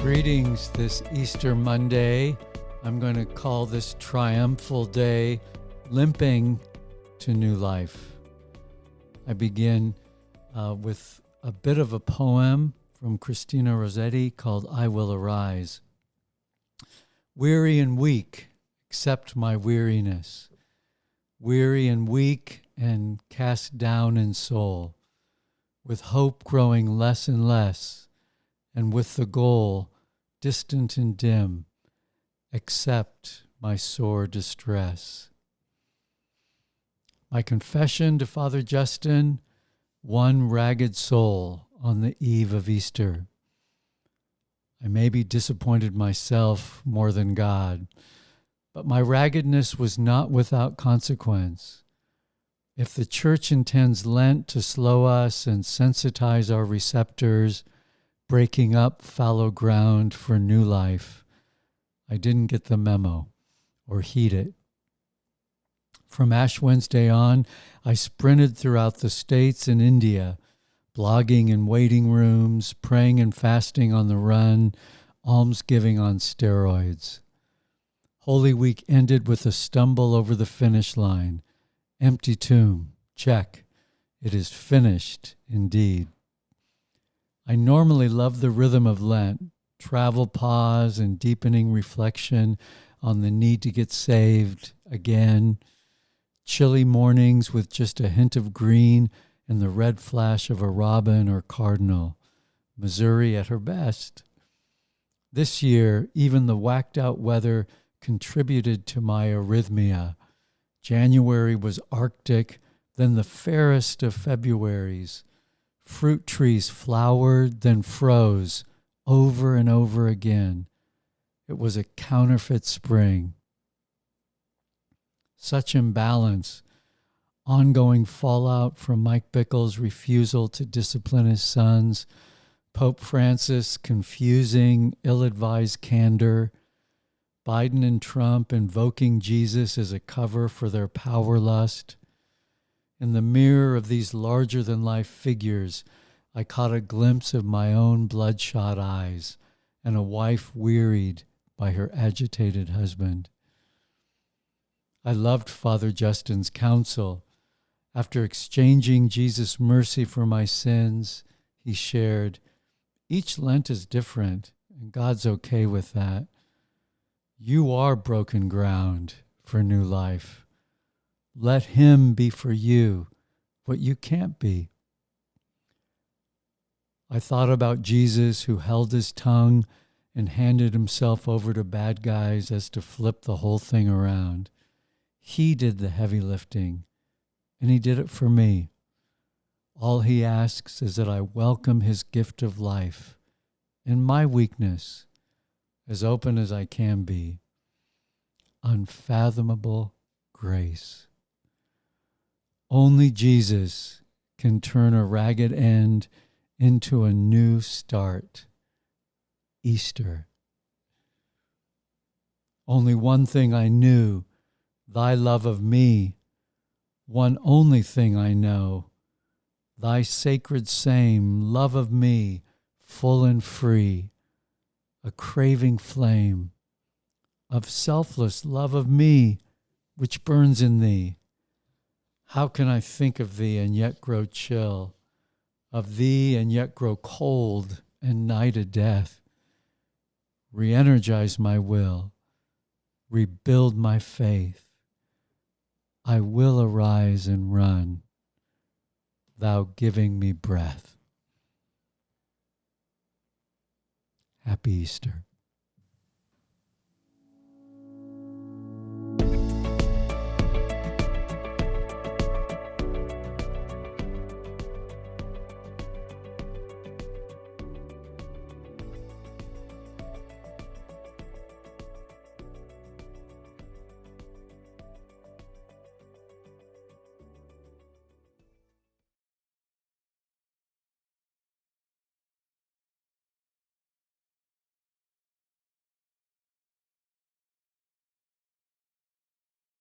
Greetings this Easter Monday. I'm going to call this triumphal day Limping to New Life. I begin with a bit of a poem from Christina Rossetti called I Will Arise. Weary and weak, accept my weariness. Weary and weak and cast down in soul, with hope growing less and less, and with the goal distant and dim, accept my sore distress. My confession to Father Justin, one ragged soul on the eve of Easter. I may be disappointed myself more than God, but my raggedness was not without consequence. If the Church intends Lent to slow us and sensitize our receptors, breaking up fallow ground for new life, I didn't get the memo or heed it. From Ash Wednesday on, I sprinted throughout the States and India, blogging in waiting rooms, praying and fasting on the run, almsgiving on steroids. Holy Week ended with a stumble over the finish line. Empty tomb, check. It is finished indeed. I normally love the rhythm of Lent, travel pause and deepening reflection on the need to get saved again, chilly mornings with just a hint of green and the red flash of a robin or cardinal, Missouri at her best. This year, even the whacked out weather contributed to my arrhythmia. January was Arctic, then the fairest of Februaries. Fruit trees flowered, then froze, over and over again. It was a counterfeit spring. Such imbalance, ongoing fallout from Mike Bickle's refusal to discipline his sons, Pope Francis confusing, ill-advised candor, Biden and Trump invoking Jesus as a cover for their power lust. In the mirror of these larger-than-life figures, I caught a glimpse of my own bloodshot eyes and a wife wearied by her agitated husband. I loved Father Justin's counsel. After exchanging Jesus' mercy for my sins, he shared, each Lent is different, and God's okay with that. You are broken ground for new life. Let him be for you what you can't be. I thought about Jesus who held his tongue and handed himself over to bad guys as to flip the whole thing around. He did the heavy lifting, and he did it for me. All he asks is that I welcome his gift of life in my weakness, as open as I can be. Unfathomable grace. Only Jesus can turn a ragged end into a new start. Easter. Only one thing I knew, thy love of me. One only thing I know, thy sacred same love of me, full and free, a craving flame of selfless love of me, which burns in thee. How can I think of thee and yet grow chill, of thee and yet grow cold and nigh to death? Re-energize my will, rebuild my faith. I will arise and run, thou giving me breath. Happy Easter.